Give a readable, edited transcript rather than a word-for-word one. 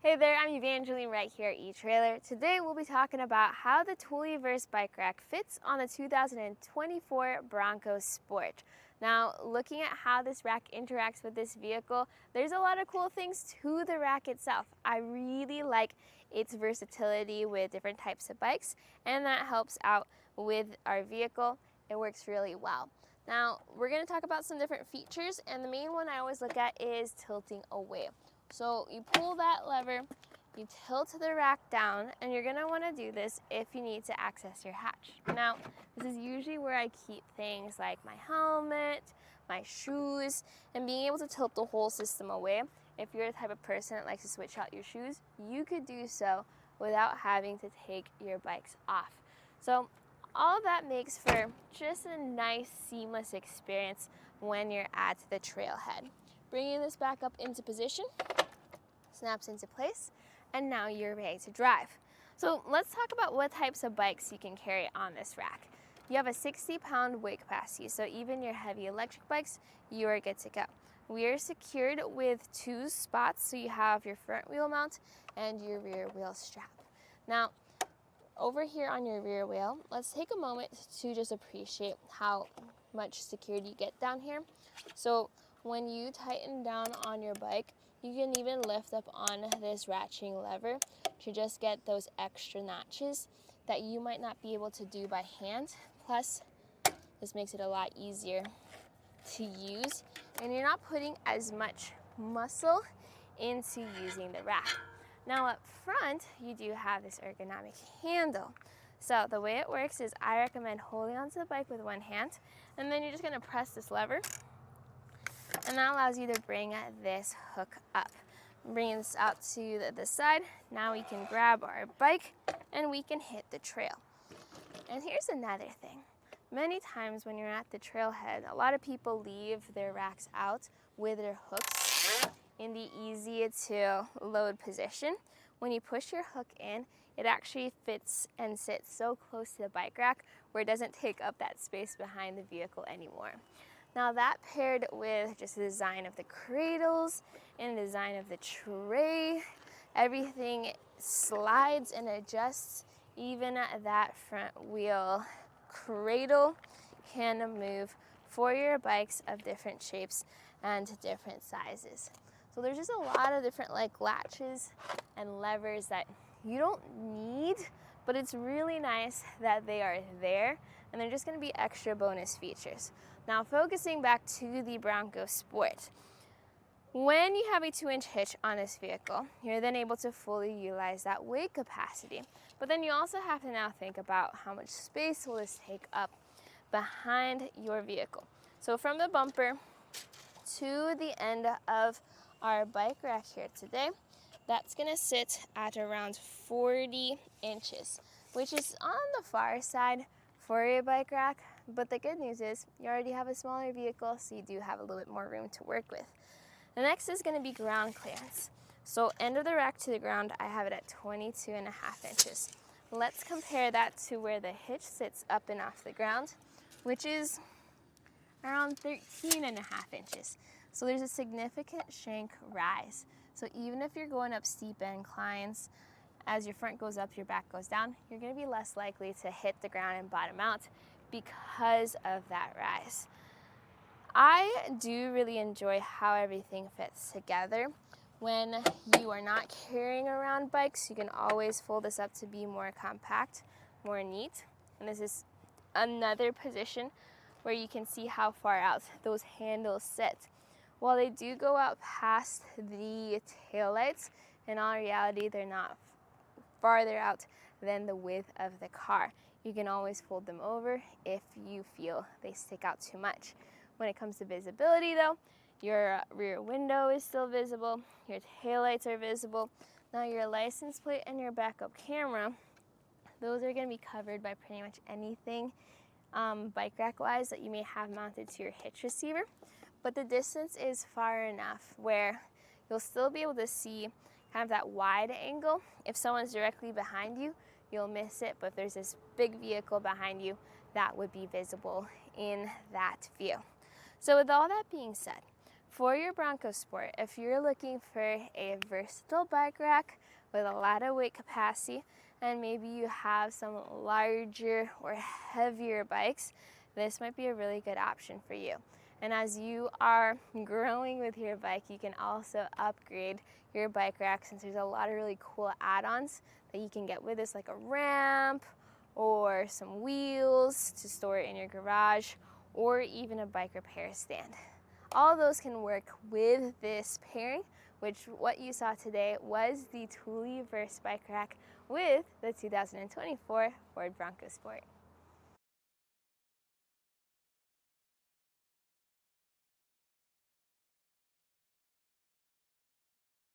Hey there, I'm Evangeline right here at eTrailer. Today we'll be talking about how the Thule Verse bike rack fits on the 2024 Bronco Sport. Now, looking at how this rack interacts with this vehicle, there's a lot of cool things to the rack itself. I really like its versatility with different types of bikes, and that helps out with our vehicle. It works really well. Now, we're going to talk about some different features, and the main one I always look at is tilting away. So you pull that lever, you tilt the rack down, and you're going to want to do this if you need to access your hatch. Now, this is usually where I keep things like my helmet, my shoes, and being able to tilt the whole system away. If you're the type of person that likes to switch out your shoes, you could do so without having to take your bikes off. So all of that makes for just a nice, seamless experience when you're at the trailhead. Bringing this back up into position, snaps into place, and now you're ready to drive. So let's talk about what types of bikes you can carry on this rack. You have a 60-pound weight capacity, so even your heavy electric bikes, you are good to go. We are secured with 2 spots, so you have your front wheel mount and your rear wheel strap. Now, over here on your rear wheel, let's take a moment to just appreciate how much security you get down here. So when you tighten down on your bike, you can even lift up on this ratcheting lever to just get those extra notches that you might not be able to do by hand. Plus, this makes it a lot easier to use, and you're not putting as much muscle into using the rack. Now up front, you do have this ergonomic handle. So the way it works is I recommend holding onto the bike with one hand, and then you're just gonna press this lever, and that allows you to bring this hook up. Bringing this out to the side, now we can grab our bike and we can hit the trail. And here's another thing. Many times when you're at the trailhead, a lot of people leave their racks out with their hooks in the easy to load position. When you push your hook in, it actually fits and sits so close to the bike rack where it doesn't take up that space behind the vehicle anymore. Now that paired with just the design of the cradles and the design of the tray, everything slides and adjusts. Even that front wheel cradle can move for your bikes of different shapes and different sizes. So there's just a lot of different latches and levers that you don't need, but it's really nice that they are there, and they're just going to be extra bonus features. Now focusing back to the Bronco Sport. When you have a 2-inch hitch on this vehicle, you're then able to fully utilize that weight capacity. But then you also have to now think about how much space will this take up behind your vehicle. So from the bumper to the end of our bike rack here today, that's gonna sit at around 40 inches, which is on the far side for a bike rack. But the good news is you already have a smaller vehicle, so you do have a little bit more room to work with. The next is gonna be ground clearance. So end of the rack to the ground, I have it at 22.5 inches. Let's compare that to where the hitch sits up and off the ground, which is around 13.5 inches. So there's a significant shank rise. So even if you're going up steep inclines, as your front goes up, your back goes down, you're gonna be less likely to hit the ground and bottom out because of that rise. I do really enjoy how everything fits together. When you are not carrying around bikes, you can always fold this up to be more compact, more neat. And this is another position where you can see how far out those handles sit. While they do go out past the taillights, in all reality, they're not farther out than the width of the car. You can always fold them over if you feel they stick out too much. When it comes to visibility though, your rear window is still visible, your taillights are visible. Now your license plate and your backup camera, those are going to be covered by pretty much anything bike rack wise that you may have mounted to your hitch receiver. But the distance is far enough where you'll still be able to see kind of that wide angle. If someone's directly behind you, you'll miss it, but if there's this big vehicle behind you, that would be visible in that view. So with all that being said, For your Bronco Sport, if you're looking for a versatile bike rack with a lot of weight capacity, and maybe you have some larger or heavier bikes, this might be a really good option for you. And as you are growing with your bike, you can also upgrade your bike rack, since there's a lot of really cool add-ons that you can get with this, like a ramp or some wheels to store it in your garage, or even a bike repair stand. All those can work with this pairing, which what you saw today was the Thule Verse bike rack with the 2024 Ford Bronco Sport.